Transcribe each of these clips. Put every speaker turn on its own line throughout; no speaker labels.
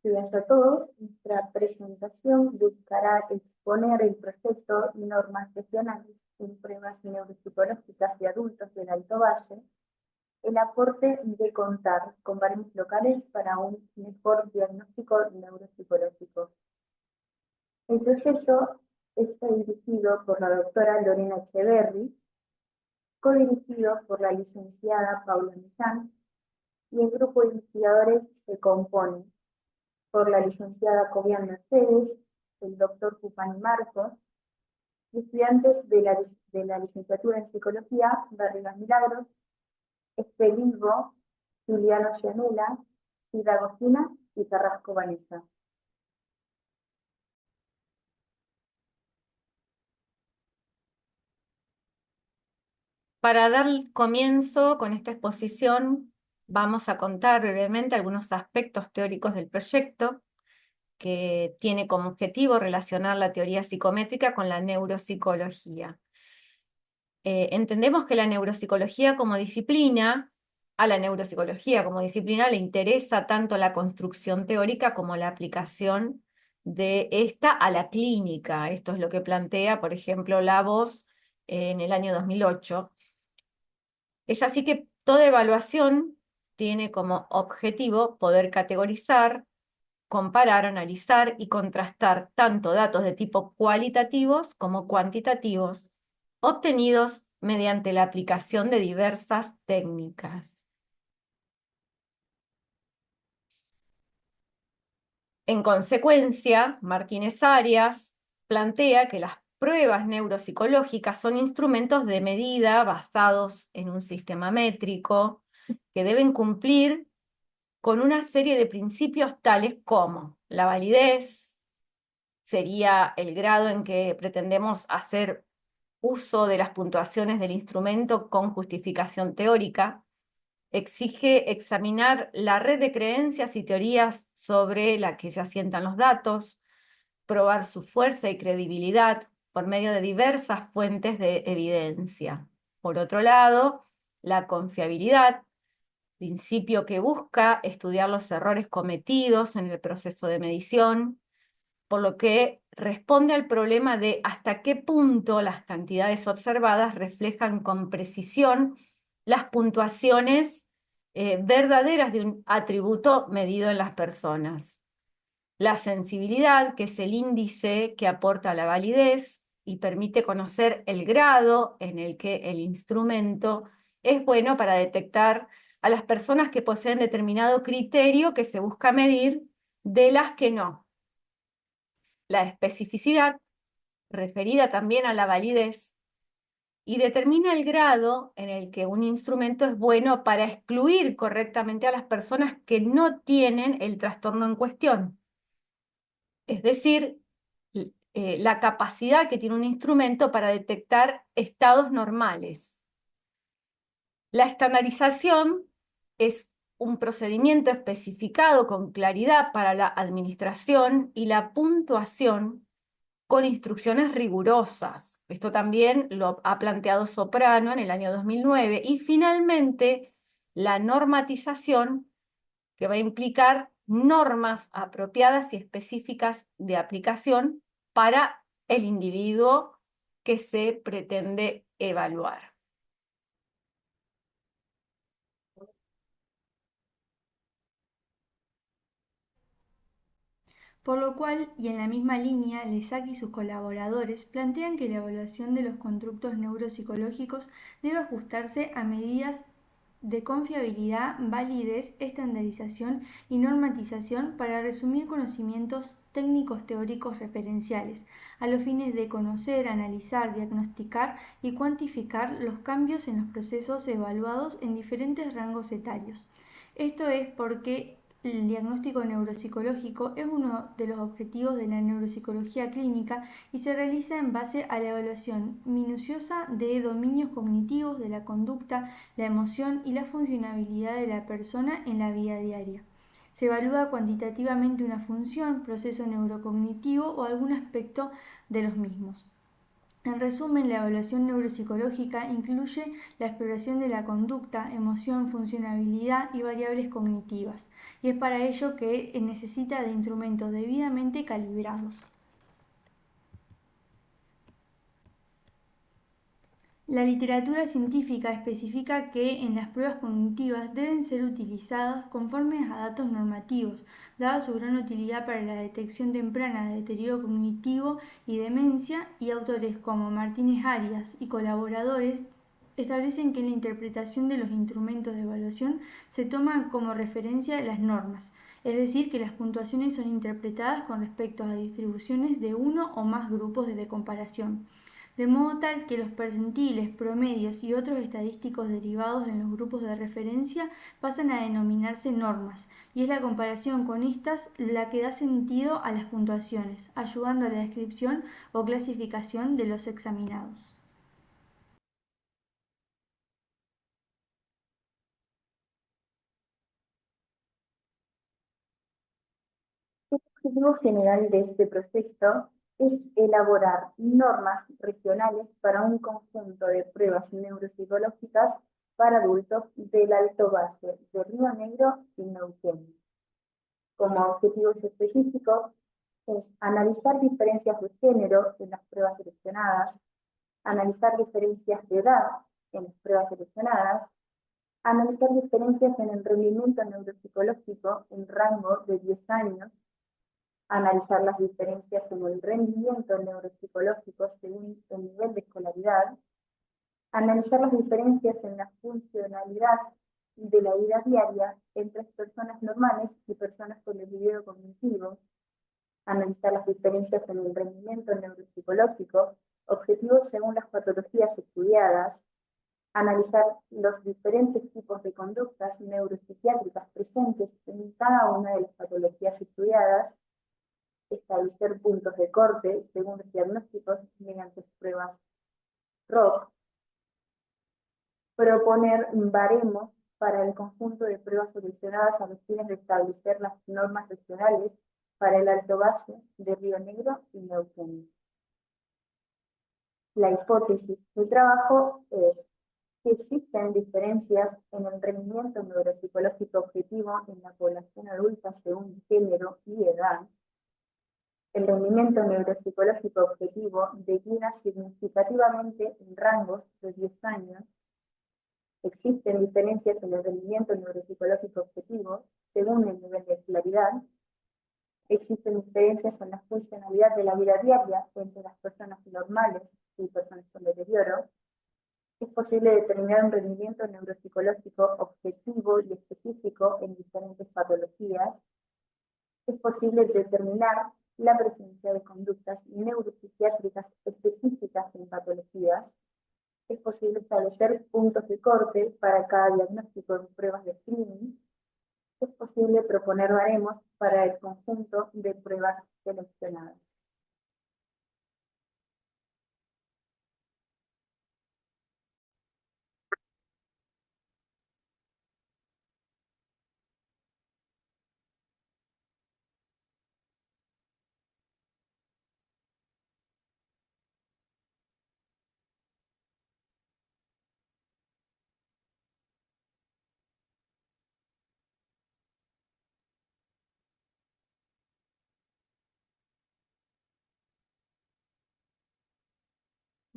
días a todos. Nuestra presentación buscará exponer el proyecto y normas regionales en pruebas neuropsicológicas de adultos del Alto Valle, el aporte de contar con baremos locales para un mejor diagnóstico neuropsicológico. El proyecto está dirigido por la doctora Lorena Echeverri, codirigido por la licenciada Paula Millán, y el grupo de investigadores se compone por la licenciada Cobian Mercedes, el doctor Cupani Marcos, y estudiantes de la licenciatura en Psicología, Barrigas Milagros, Espelivo, Juliano Gianella, Cida Agostina y Carrasco Vanessa.
Para dar comienzo con esta exposición, vamos a contar brevemente algunos aspectos teóricos del proyecto, que tiene como objetivo relacionar la teoría psicométrica con la neuropsicología. Entendemos que la neuropsicología como disciplina, a la neuropsicología como disciplina le interesa tanto la construcción teórica como la aplicación de esta a la clínica. Esto es lo que plantea, por ejemplo, Lavos en el año 2008. Es así que toda evaluación tiene como objetivo poder categorizar, comparar, analizar y contrastar tanto datos de tipo cualitativos como cuantitativos, obtenidos mediante la aplicación de diversas técnicas. En consecuencia, Martínez Arias plantea que las pruebas neuropsicológicas son instrumentos de medida basados en un sistema métrico que deben cumplir con una serie de principios tales como la validez, sería el grado en que pretendemos hacer uso de las puntuaciones del instrumento con justificación teórica, exige examinar la red de creencias y teorías sobre la que se asientan los datos, probar su fuerza y credibilidad por medio de diversas fuentes de evidencia. Por otro lado, la confiabilidad, principio que busca estudiar los errores cometidos en el proceso de medición, por lo que responde al problema de hasta qué punto las cantidades observadas reflejan con precisión las puntuaciones verdaderas de un atributo medido en las personas. La sensibilidad, que es el índice que aporta la validez y permite conocer el grado en el que el instrumento es bueno para detectar a las personas que poseen determinado criterio que se busca medir de las que no. La especificidad, referida también a la validez, y determina el grado en el que un instrumento es bueno para excluir correctamente a las personas que no tienen el trastorno en cuestión. Es decir, la capacidad que tiene un instrumento para detectar estados normales. La estandarización es un procedimiento especificado con claridad para la administración y la puntuación con instrucciones rigurosas. Esto también lo ha planteado Soprano en el año 2009. Y finalmente, la normatización, que va a implicar normas apropiadas y específicas de aplicación para el individuo que se pretende evaluar.
Por lo cual, y en la misma línea, Lesac y sus colaboradores plantean que la evaluación de los constructos neuropsicológicos debe ajustarse a medidas de confiabilidad, validez, estandarización y normatización para resumir conocimientos técnicos teóricos referenciales, a los fines de conocer, analizar, diagnosticar y cuantificar los cambios en los procesos evaluados en diferentes rangos etarios. Esto es porque el diagnóstico neuropsicológico es uno de los objetivos de la neuropsicología clínica y se realiza en base a la evaluación minuciosa de dominios cognitivos de la conducta, la emoción y la funcionabilidad de la persona en la vida diaria. Se evalúa cuantitativamente una función, proceso neurocognitivo o algún aspecto de los mismos. En resumen, la evaluación neuropsicológica incluye la exploración de la conducta, emoción, funcionalidad y variables cognitivas, y es para ello que necesita de instrumentos debidamente calibrados. La literatura científica especifica que en las pruebas cognitivas deben ser utilizadas conforme a datos normativos, dada su gran utilidad para la detección temprana de deterioro cognitivo y demencia, y autores como Martínez Arias y colaboradores establecen que en la interpretación de los instrumentos de evaluación se toman como referencia las normas, es decir, que las puntuaciones son interpretadas con respecto a distribuciones de uno o más grupos de comparación, de modo tal que los percentiles, promedios y otros estadísticos derivados en los grupos de referencia pasan a denominarse normas, y es la comparación con estas la que da sentido a las puntuaciones, ayudando a la descripción o clasificación de los examinados.
El objetivo general de este proyecto es elaborar normas regionales para un conjunto de pruebas neuropsicológicas para adultos del Alto Valle de Río Negro y Neuquén. Como objetivos específicos es analizar diferencias de género en las pruebas seleccionadas, analizar diferencias de edad en las pruebas seleccionadas, analizar diferencias en el rendimiento neuropsicológico en rango de 10 años, analizar las diferencias en el rendimiento neuropsicológico según el nivel de escolaridad, analizar las diferencias en la funcionalidad de la vida diaria entre personas normales y personas con deterioro cognitivo, analizar las diferencias en el rendimiento neuropsicológico, objetivos según las patologías estudiadas, analizar los diferentes tipos de conductas neuropsiquiátricas presentes en cada una de las patologías estudiadas, establecer puntos de corte según los diagnósticos mediante pruebas ROC, proponer baremos para el conjunto de pruebas seleccionadas a los fines de establecer las normas regionales para el Alto Valle de Río Negro y Neuquén. La hipótesis de trabajo es que existen diferencias en el rendimiento neuropsicológico objetivo en la población adulta según género y edad. El rendimiento neuropsicológico objetivo declina significativamente en rangos de 10 años. Existen diferencias en el rendimiento neuropsicológico objetivo según el nivel de escolaridad. Existen diferencias en la funcionalidad de la vida diaria entre las personas normales y personas con deterioro. Es posible determinar un rendimiento neuropsicológico objetivo y específico en diferentes patologías. Es posible determinar la presencia de conductas neuropsiquiátricas específicas en patologías. Es posible establecer puntos de corte para cada diagnóstico en pruebas de screening. Es posible proponer baremos para el conjunto de pruebas seleccionadas.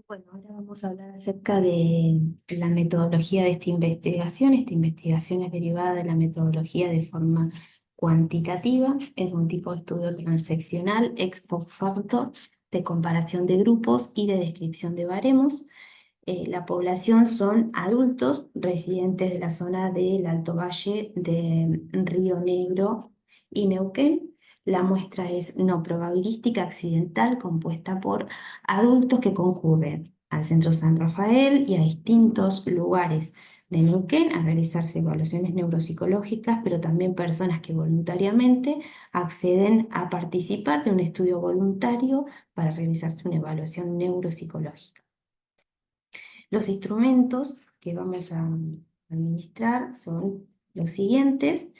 Bueno, ahora vamos a hablar acerca de la metodología de esta investigación. Esta investigación es derivada de la metodología de forma cuantitativa. Es un tipo de estudio transeccional, ex post facto, de comparación de grupos y de descripción de baremos. La población son adultos residentes de la zona del Alto Valle de Río Negro y Neuquén. La muestra es no probabilística accidental, compuesta por adultos que concurren al Centro San Rafael y a distintos lugares de Neuquén a realizarse evaluaciones neuropsicológicas, pero también personas que voluntariamente acceden a participar de un estudio voluntario para realizarse una evaluación neuropsicológica. Los instrumentos que vamos a administrar son los siguientes.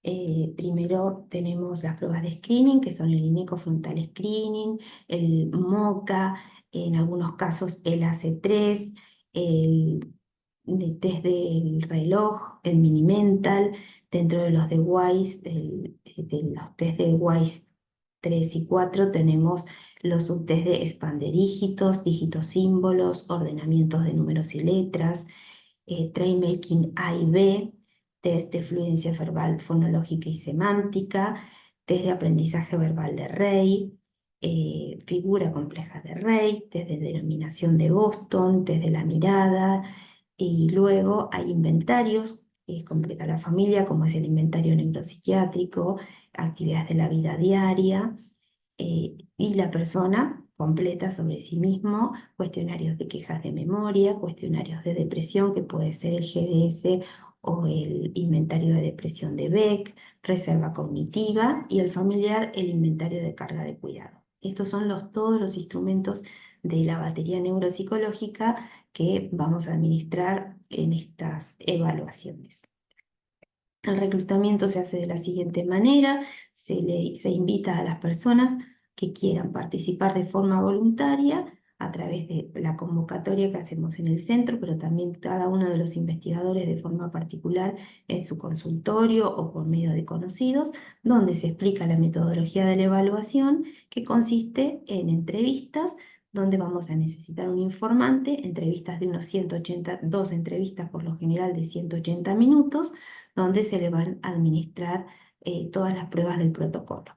Primero tenemos las pruebas de screening, que son el INECO Frontal Screening, el MOCA, en algunos casos el AC3, el test del reloj, el Mini-Mental, dentro de los de WISE, de los test de WISE 3 y 4 tenemos los subtest de span de dígitos, dígitos símbolos, ordenamientos de números y letras, Train Making A y B, test de fluencia verbal fonológica y semántica, test de aprendizaje verbal de Rey, figura compleja de Rey, test de denominación de Boston, test de la mirada, y luego hay inventarios que completa la familia, como es el inventario neuropsiquiátrico, actividades de la vida diaria, y la persona completa sobre sí mismo cuestionarios de quejas de memoria, cuestionarios de depresión, que puede ser el GDS o el inventario de depresión de Beck, reserva cognitiva, y el familiar, el inventario de carga de cuidado. Estos son todos los instrumentos de la batería neuropsicológica que vamos a administrar en estas evaluaciones. El reclutamiento se hace de la siguiente manera: se invita a las personas que quieran participar de forma voluntaria a través de la convocatoria que hacemos en el centro, pero también cada uno de los investigadores de forma particular en su consultorio o por medio de conocidos, donde se explica la metodología de la evaluación, que consiste en entrevistas, donde vamos a necesitar un informante, entrevistas de unos 180, dos entrevistas por lo general de 180 minutos, donde se le van a administrar todas las pruebas del protocolo.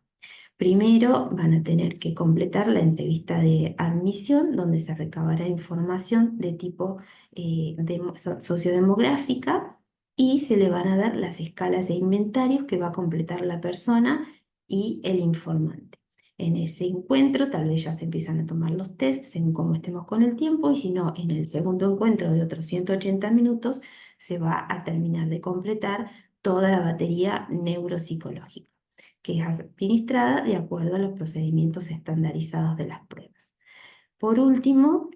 Primero van a tener que completar la entrevista de admisión, donde se recabará información de tipo sociodemográfica, y se le van a dar las escalas e inventarios que va a completar la persona y el informante. En ese encuentro tal vez ya se empiezan a tomar los tests según cómo estemos con el tiempo, y si no, en el segundo encuentro de otros 180 minutos se va a terminar de completar toda la batería neuropsicológica, que es administrada de acuerdo a los procedimientos estandarizados de las pruebas. Por último,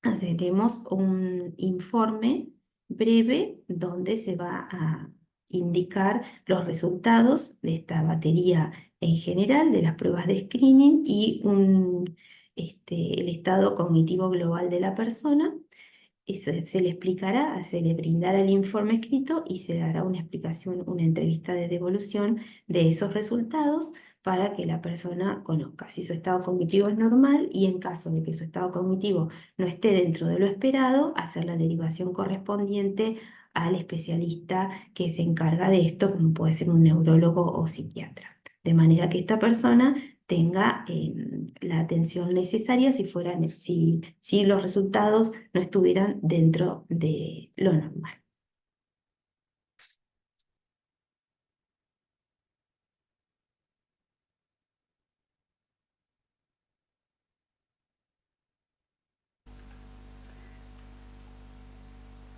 haremos un informe breve donde se va a indicar los resultados de esta batería en general, de las pruebas de screening, y el estado cognitivo global de la persona. Se le explicará, se le brindará el informe escrito y se dará una explicación, una entrevista de devolución de esos resultados, para que la persona conozca si su estado cognitivo es normal, y en caso de que su estado cognitivo no esté dentro de lo esperado, hacer la derivación correspondiente al especialista que se encarga de esto, como puede ser un neurólogo o psiquiatra. De manera que esta persona tenga la atención necesaria si los resultados no estuvieran dentro de lo normal.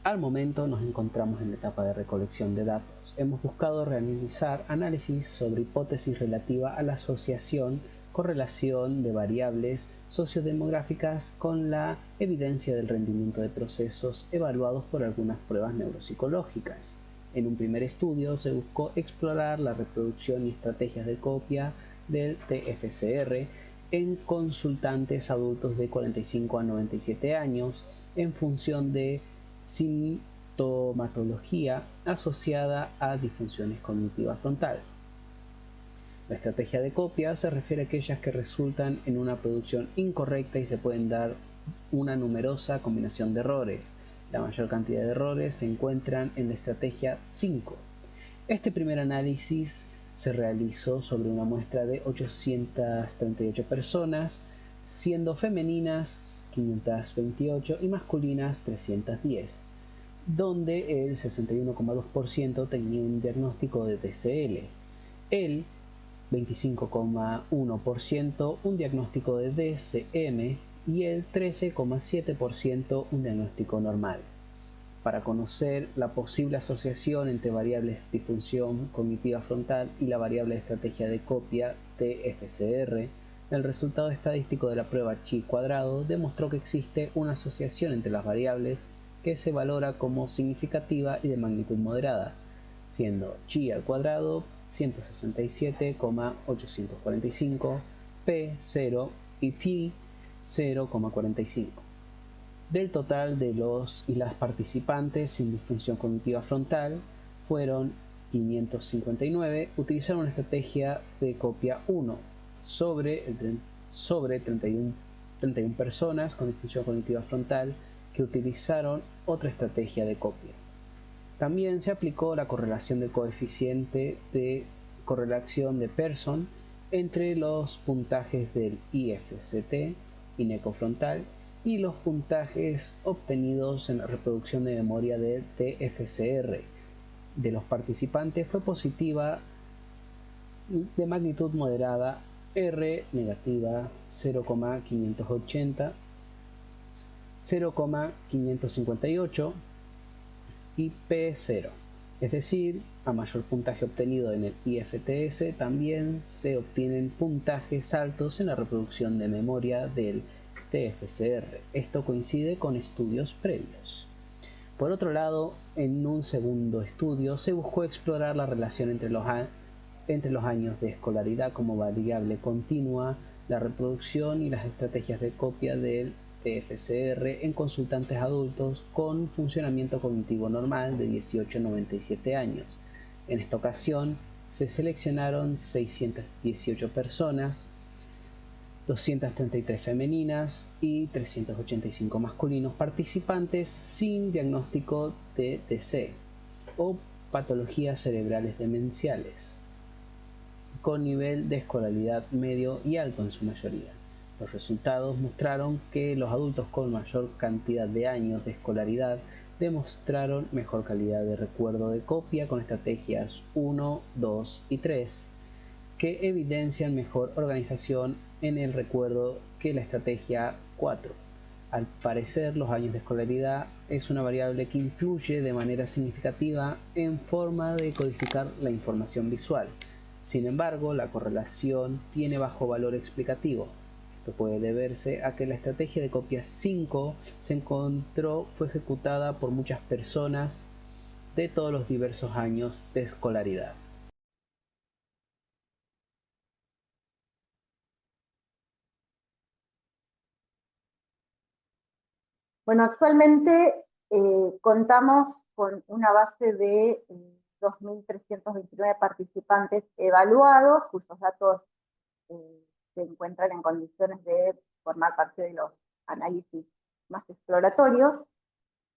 Al momento nos encontramos en la etapa de recolección de datos. Hemos buscado realizar análisis sobre hipótesis relativa a la asociación, correlación de variables sociodemográficas con la evidencia del rendimiento de procesos evaluados por algunas pruebas neuropsicológicas. En un primer estudio se buscó explorar la reproducción y estrategias de copia del TFCR en consultantes adultos de 45 a 97 años en función de sintomatología asociada a disfunciones cognitivas frontal. La estrategia de copia se refiere a aquellas que resultan en una producción incorrecta y se pueden dar una numerosa combinación de errores. La mayor cantidad de errores se encuentran en la estrategia 5. Este primer análisis se realizó sobre una muestra de 838 personas, siendo femeninas 528 y masculinas 310, donde el 61,2% tenía un diagnóstico de TCL, el 25,1% un diagnóstico de DCM y el 13,7% un diagnóstico normal. Para conocer la posible asociación entre variables disfunción cognitiva frontal y la variable de estrategia de copia TFCR, el resultado estadístico de la prueba chi cuadrado demostró que existe una asociación entre las variables que se valora como significativa y de magnitud moderada. siendo chi al cuadrado 167,845, p 0 y pi 0,45. Del total de los y las participantes sin disfunción cognitiva frontal fueron 559, utilizaron una estrategia de copia 1 sobre 31 personas con disfunción cognitiva frontal que utilizaron otra estrategia de copia. También se aplicó la correlación del coeficiente de correlación de Pearson entre los puntajes del IFCT, inecofrontal, y los puntajes obtenidos en la reproducción de memoria del TFCR de los participantes fue positiva de magnitud moderada, R negativa 0,580, 0,558 y P0. Es decir, a mayor puntaje obtenido en el IFTS, también se obtienen puntajes altos en la reproducción de memoria del TFCR. Esto coincide con estudios previos. Por otro lado, en un segundo estudio se buscó explorar la relación entre los años de escolaridad como variable continua, la reproducción y las estrategias de copia del TFCR en consultantes adultos con funcionamiento cognitivo normal de 18 a 97 años. En esta ocasión se seleccionaron 618 personas, 233 femeninas y 385 masculinos participantes sin diagnóstico de TC o patologías cerebrales demenciales, con nivel de escolaridad medio y alto en su mayoría. Los resultados mostraron que los adultos con mayor cantidad de años de escolaridad demostraron mejor calidad de recuerdo de copia con estrategias 1, 2 y 3, que evidencian mejor organización en el recuerdo que la estrategia 4. Al parecer, los años de escolaridad es una variable que influye de manera significativa en forma de codificar la información visual. Sin embargo, la correlación tiene bajo valor explicativo. Esto puede deberse a que la estrategia de copia 5 fue ejecutada por muchas personas de todos los diversos años de escolaridad.
Bueno, actualmente contamos con una base de 2.329 participantes evaluados, cuyos datos se encuentran en condiciones de formar parte de los análisis más exploratorios.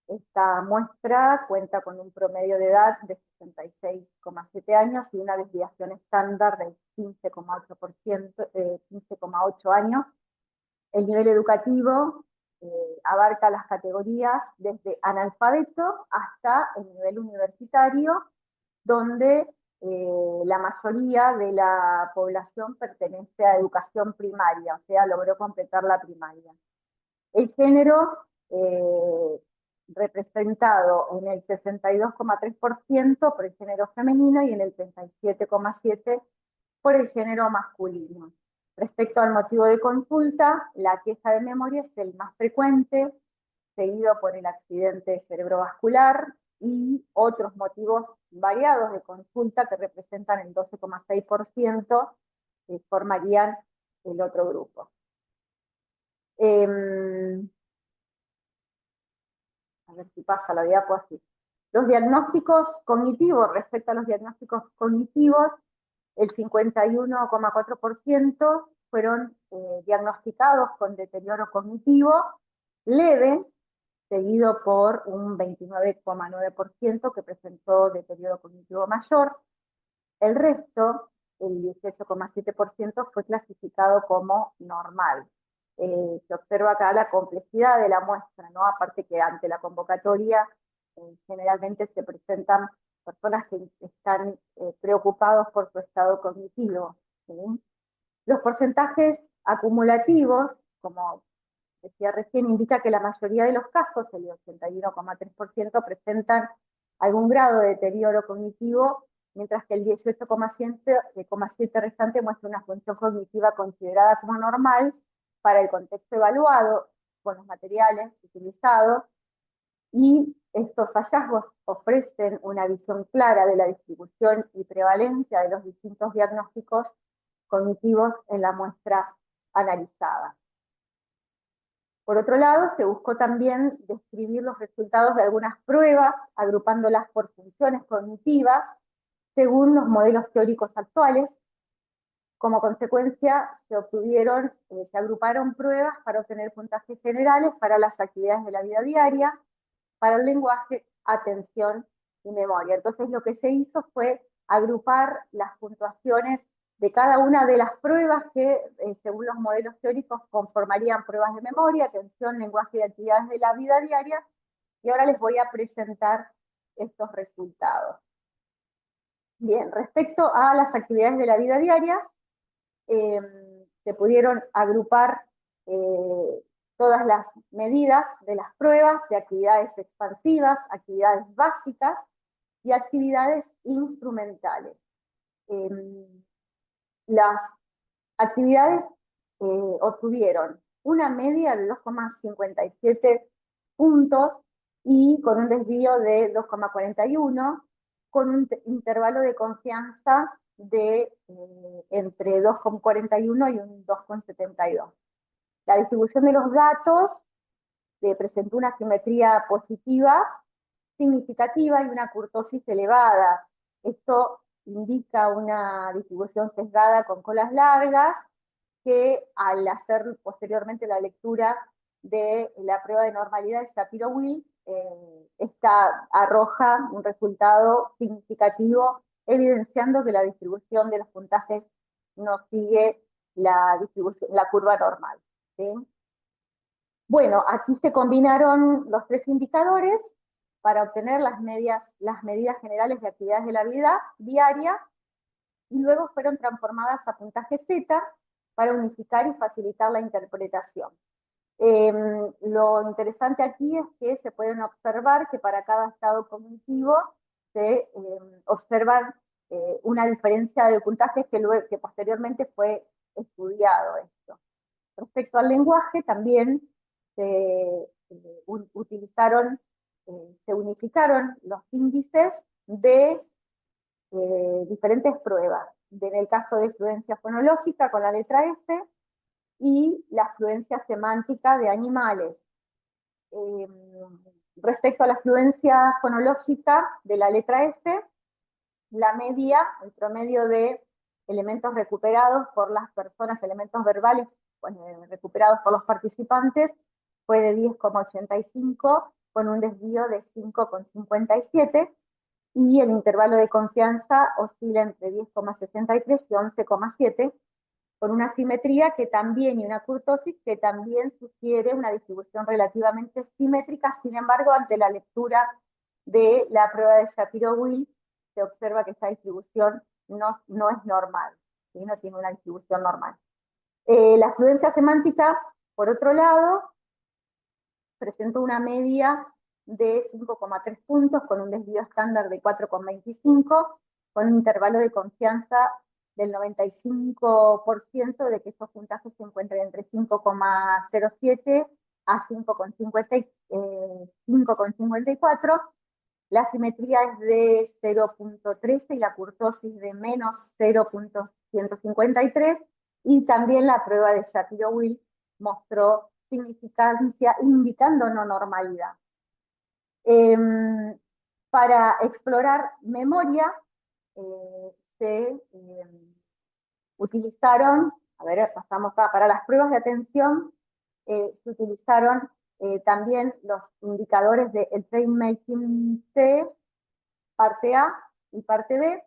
Esta muestra cuenta con un promedio de edad de 66,7 años y una desviación estándar de 15,8 años. El nivel educativo abarca las categorías desde analfabeto hasta el nivel universitario, donde la mayoría de la población pertenece a educación primaria, o sea, logró completar la primaria. El género representado en el 62,3% por el género femenino y en el 37,7% por el género masculino. Respecto al motivo de consulta, la queja de memoria es el más frecuente, seguido por el accidente cerebrovascular y otros motivos variados de consulta que representan el 12,6%, que formarían el otro grupo. A ver si pasa la diapo así. Los diagnósticos cognitivos, respecto a los diagnósticos cognitivos, el 51,4% fueron diagnosticados con deterioro cognitivo leve, seguido por un 29,9% que presentó deterioro cognitivo mayor. El resto, el 18,7%, fue clasificado como normal. Se observa acá la complejidad de la muestra, ¿no? Aparte que ante la convocatoria generalmente se presentan personas que están preocupados por su estado cognitivo, ¿sí? Los porcentajes acumulativos, como decía recién, indica que la mayoría de los casos, el 81,3%, presentan algún grado de deterioro cognitivo, mientras que el 18,7% restante muestra una función cognitiva considerada como normal para el contexto evaluado con los materiales utilizados, y Estos hallazgos ofrecen una visión clara de la distribución y prevalencia de los distintos diagnósticos cognitivos en la muestra analizada. Por otro lado, se buscó también describir los resultados de algunas pruebas, agrupándolas por funciones cognitivas según los modelos teóricos actuales. Como consecuencia, se agruparon pruebas para obtener puntajes generales para las actividades de la vida diaria, para el lenguaje, atención y memoria. Entonces lo que se hizo fue agrupar las puntuaciones de cada una de las pruebas que, según los modelos teóricos, conformarían pruebas de memoria, atención, lenguaje y actividades de la vida diaria, y ahora les voy a presentar estos resultados. Bien, respecto a las actividades de la vida diaria, se pudieron agrupar todas las medidas de las pruebas de actividades expansivas, actividades básicas y actividades instrumentales. Las actividades obtuvieron una media de 2,57 puntos y con un desvío de 2,41, con un intervalo de confianza de entre 2,41 y un 2,72. La distribución de los datos presentó una simetría positiva significativa y una kurtosis elevada. Esto indica una distribución sesgada con colas largas que al hacer posteriormente la lectura de la prueba de normalidad de Shapiro-Wills, esta arroja un resultado significativo evidenciando que la distribución de los puntajes no sigue la curva normal, ¿sí? Bueno, aquí se combinaron los tres indicadores para obtener las medidas generales de actividades de la vida diaria y luego fueron transformadas a puntaje Z para unificar y facilitar la interpretación. Lo interesante aquí es que se pueden observar que para cada estado cognitivo se observan una diferencia de puntajes que posteriormente fue estudiado esto. Respecto al lenguaje, también se unificaron los índices de diferentes pruebas. En el caso de fluencia fonológica con la letra S y la fluencia semántica de animales. Respecto a la fluencia fonológica de la letra S, la media, el promedio de elementos recuperados por las personas, elementos verbales recuperados por los participantes, fue de 10,85 con un desvío de 5,57 y el intervalo de confianza oscila entre 10,63 y 11,7 con una simetría que también y una kurtosis que también sugiere una distribución relativamente simétrica. Sin embargo, ante la lectura de la prueba de Shapiro-Wills se observa que esta distribución no es normal, ¿sí? No tiene una distribución normal. La fluencia semántica, por otro lado, presentó una media de 5,3 puntos con un desvío estándar de 4,25, con un intervalo de confianza del 95% de que esos puntajes se encuentran entre 5,07 a 5,54. La simetría es de 0,13 y la kurtosis de menos 0,153, y también la prueba de Shapiro-Wills mostró significancia indicando no normalidad. Para explorar memoria se utilizaron, pasamos para las pruebas de atención, se utilizaron también los indicadores del Train Making C, parte A y parte B.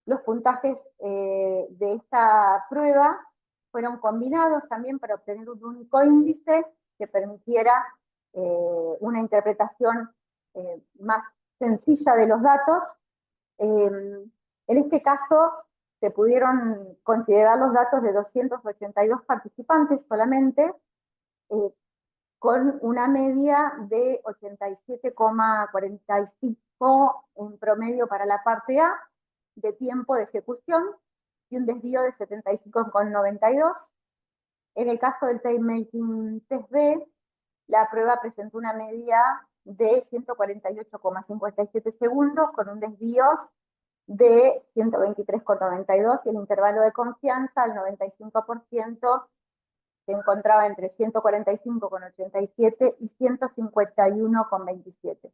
Los puntajes de esta prueba fueron combinados también para obtener un único índice que permitiera una interpretación más sencilla de los datos. En este caso se pudieron considerar los datos de 282 participantes solamente, con una media de 87,45 en promedio para la parte A de tiempo de ejecución y un desvío de 75,92. En el caso del Time Making Test B, la prueba presentó una media de 148,57 segundos, con un desvío de 123,92, y el intervalo de confianza al 95% se encontraba entre 145,87 y 151,27.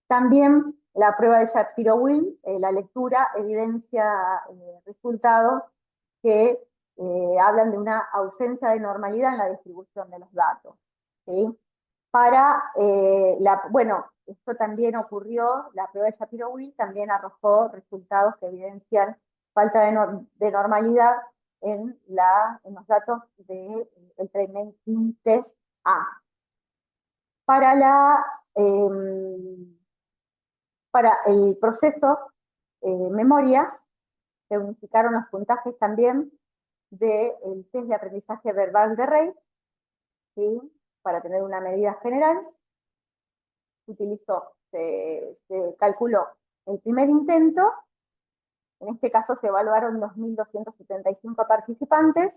También la prueba de Shapiro-Wilk, la lectura, evidencia resultados que hablan de una ausencia de normalidad en la distribución de los datos, ¿sí? Bueno, esto también ocurrió, la prueba de Shapiro-Wilk también arrojó resultados que evidencian falta de normalidad en los datos del Training Test A. Para el proceso memoria, se unificaron los puntajes también del test de aprendizaje verbal de Rey, ¿sí? Para tener una medida general. Se calculó el primer intento, en este caso se evaluaron 2.275 participantes,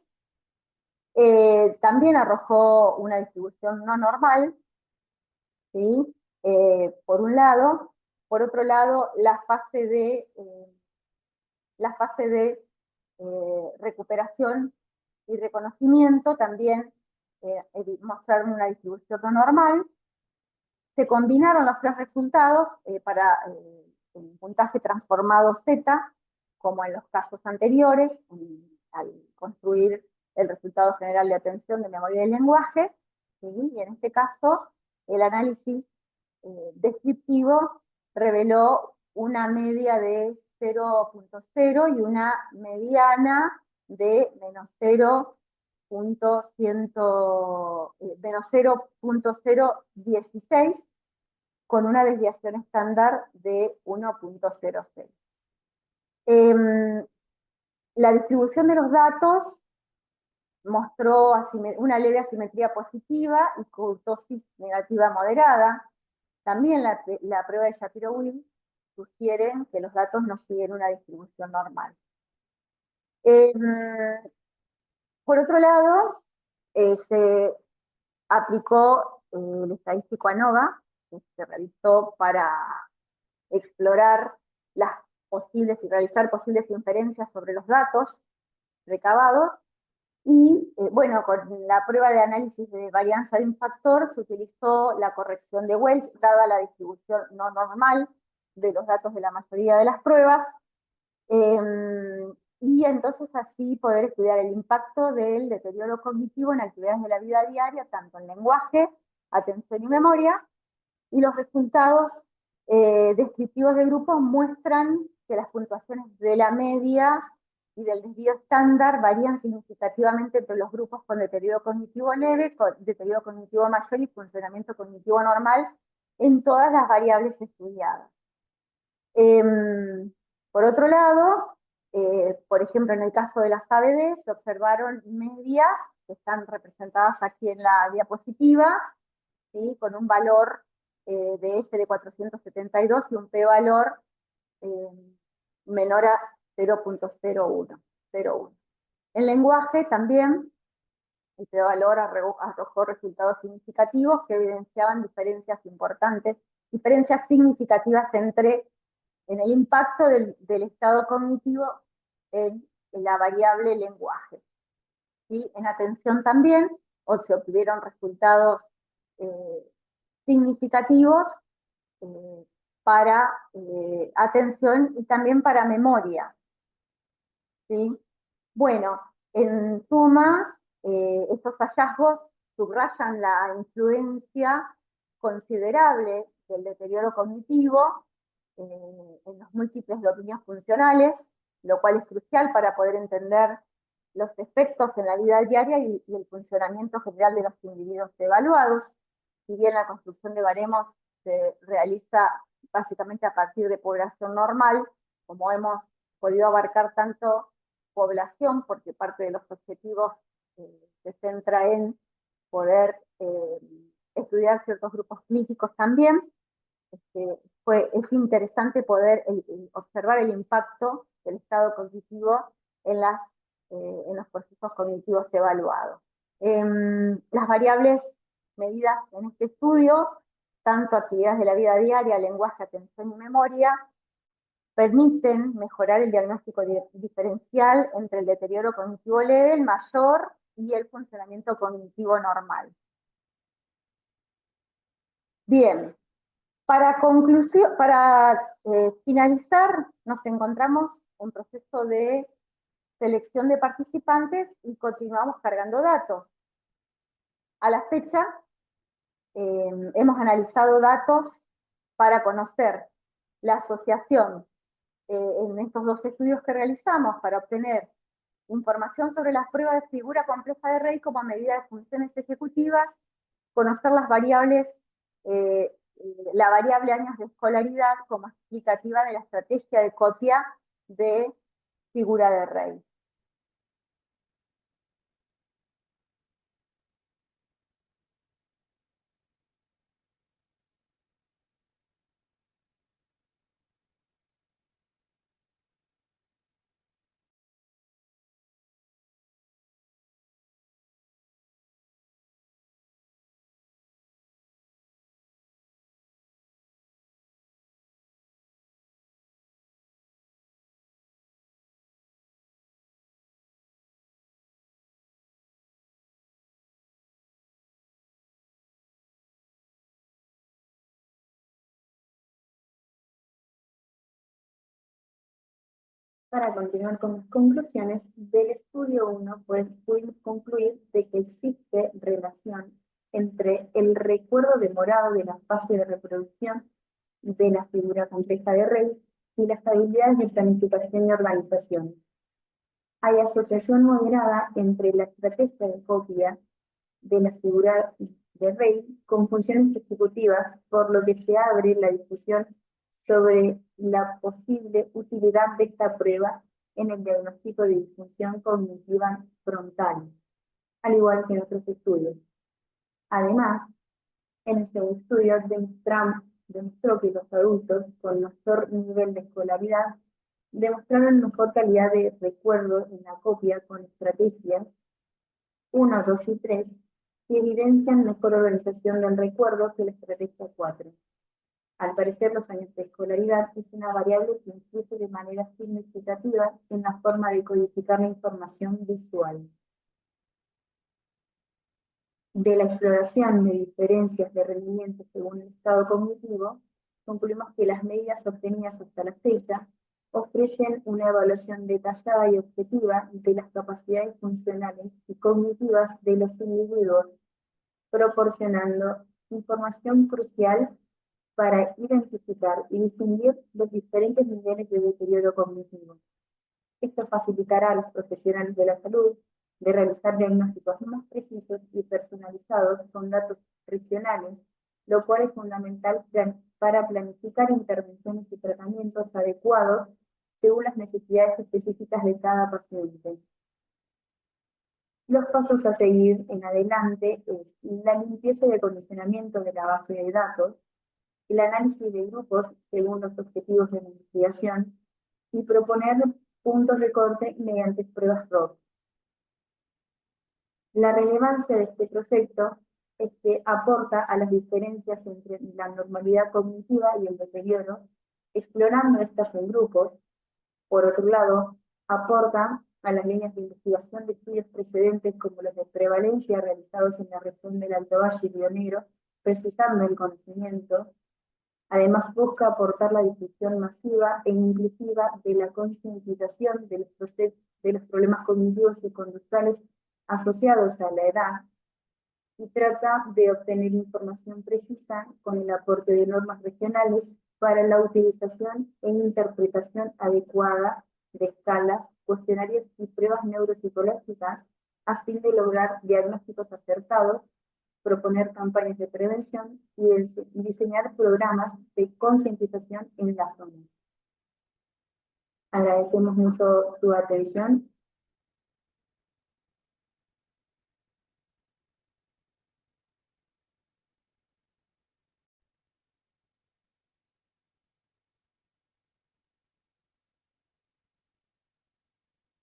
también arrojó una distribución no normal, ¿sí? Por un lado. Por otro lado, la fase de recuperación y reconocimiento también mostraron una distribución no normal. Se combinaron los tres resultados para un puntaje transformado Z, como en los casos anteriores, al construir el resultado general de atención, de memoria y lenguaje, ¿sí? Y en este caso, el análisis descriptivo reveló una media de 0,0 y una mediana de menos 0,016, con una desviación estándar de 1,06. La distribución de los datos mostró una leve asimetría positiva y kurtosis negativa moderada. También la prueba de Shapiro-Wilk sugiere que los datos no siguen una distribución normal. Por otro lado, se aplicó el estadístico ANOVA, que se realizó para explorar y realizar posibles inferencias sobre los datos recabados. Y bueno, con la prueba de análisis de varianza de un factor se utilizó la corrección de Welch, dada la distribución no normal de los datos de la mayoría de las pruebas, y entonces así poder estudiar el impacto del deterioro cognitivo en actividades de la vida diaria, tanto en lenguaje, atención y memoria, y los resultados descriptivos de grupos muestran que las puntuaciones de la media y del desvío estándar varían significativamente entre los grupos con deterioro cognitivo leve, con deterioro cognitivo mayor y funcionamiento cognitivo normal en todas las variables estudiadas. Por otro lado, por ejemplo, en el caso de las ABD, se observaron medias que están representadas aquí en la diapositiva, ¿sí? Con un valor de S de 472 y un p-valor menor a 0,01. En lenguaje también el p-valor arrojó resultados significativos que evidenciaban diferencias significativas en el impacto del estado cognitivo en la variable lenguaje. ¿Sí? En atención también se obtuvieron resultados significativos para atención y también para memoria. ¿Sí? Bueno, en suma, estos hallazgos subrayan la influencia considerable del deterioro cognitivo en los múltiples dominios funcionales, lo cual es crucial para poder entender los efectos en la vida diaria y el funcionamiento general de los individuos evaluados. Si bien la construcción de baremos se realiza básicamente a partir de población normal, como hemos podido abarcar tanto población, porque parte de los objetivos se centra en poder estudiar ciertos grupos clínicos también, es interesante poder observar el impacto del estado cognitivo en los procesos cognitivos evaluados. Las variables medidas en este estudio tanto actividades de la vida diaria, lenguaje, atención y memoria, permiten mejorar el diagnóstico diferencial entre el deterioro cognitivo leve, el mayor, y el funcionamiento cognitivo normal. Bien, para finalizar, nos encontramos en proceso de selección de participantes y continuamos cargando datos. A la fecha, hemos analizado datos para conocer la asociación en estos dos estudios que realizamos para obtener información sobre las pruebas de figura compleja de Rey como medida de funciones ejecutivas, conocer las variables, la variable años de escolaridad como explicativa de la estrategia de copia de figura de Rey. Para continuar con las conclusiones del estudio 1, pues pudimos concluir de que existe relación entre el recuerdo demorado de la fase de reproducción de la figura compleja de Rey y las habilidades de planificación y organización. Hay asociación moderada entre la estrategia de copia de la figura de Rey con funciones ejecutivas, por lo que se abre la discusión sobre la posible utilidad de esta prueba en el diagnóstico de disfunción cognitiva frontal, al igual que en otros estudios. Además, en el segundo estudio demostró que los adultos con mayor nivel de escolaridad demostraron mejor calidad de recuerdo en la copia con estrategias 1, 2 y 3 que evidencian mejor organización del recuerdo que la estrategia 4. Al parecer, los años de escolaridad es una variable que influye de manera significativa en la forma de codificar la información visual. De la exploración de diferencias de rendimiento según el estado cognitivo, concluimos que las medidas obtenidas hasta la fecha ofrecen una evaluación detallada y objetiva de las capacidades funcionales y cognitivas de los individuos, proporcionando información crucial para identificar y distinguir los diferentes niveles de deterioro cognitivo. Esto facilitará a los profesionales de la salud de realizar diagnósticos más precisos y personalizados con datos regionales, lo cual es fundamental para planificar intervenciones y tratamientos adecuados según las necesidades específicas de cada paciente. Los pasos a seguir en adelante es la limpieza y acondicionamiento de la base de datos, el análisis de grupos según los objetivos de la investigación y proponer puntos de corte mediante pruebas ROC. La relevancia de este proyecto es que aporta a las diferencias entre la normalidad cognitiva y el deterioro, explorando estas en grupos. Por otro lado, aporta a las líneas de investigación de estudios precedentes como los de prevalencia realizados en la región del Alto Valle y Río Negro, precisando el conocimiento. Además, busca aportar la difusión masiva e inclusiva de la concientización de los problemas cognitivos y conductuales asociados a la edad y trata de obtener información precisa con el aporte de normas regionales para la utilización e interpretación adecuada de escalas, cuestionarios y pruebas neuropsicológicas a fin de lograr diagnósticos acertados, proponer campañas de prevención y diseñar programas de concientización en la zona. Agradecemos mucho su atención.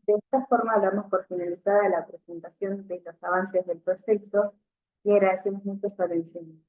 De esta forma damos por finalizada la presentación de los avances del proyecto y agradecemos mucho su atención.